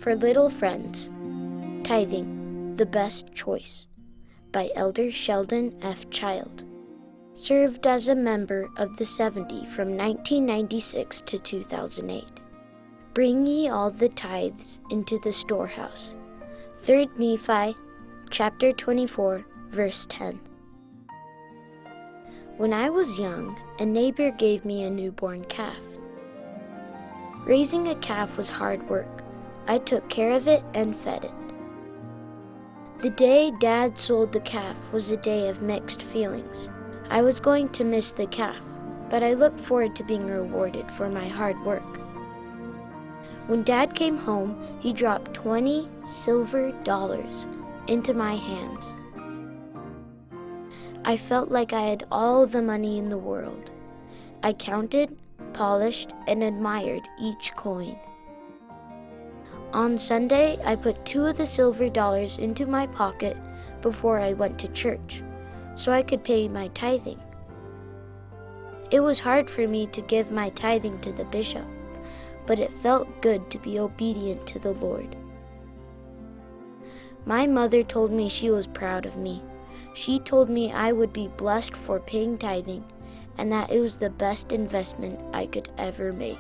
For Little Friends, Tithing, the Best Choice, by Elder Sheldon F. Child. Served as a member of the 70 from 1996 to 2008. Bring ye all the tithes into the storehouse. 3 Nephi, chapter 24, verse 10. When I was young, a neighbor gave me a newborn calf. Raising a calf was hard work. I took care of it and fed it. The day Dad sold the calf was a day of mixed feelings. I was going to miss the calf, but I looked forward to being rewarded for my hard work. When Dad came home, he dropped 20 silver dollars into my hands. I felt like I had all the money in the world. I counted, polished, and admired each coin. On Sunday, I put 2 of the silver dollars into my pocket before I went to church, so I could pay my tithing. It was hard for me to give my tithing to the bishop, but it felt good to be obedient to the Lord. My mother told me she was proud of me. She told me I would be blessed for paying tithing and that it was the best investment I could ever make.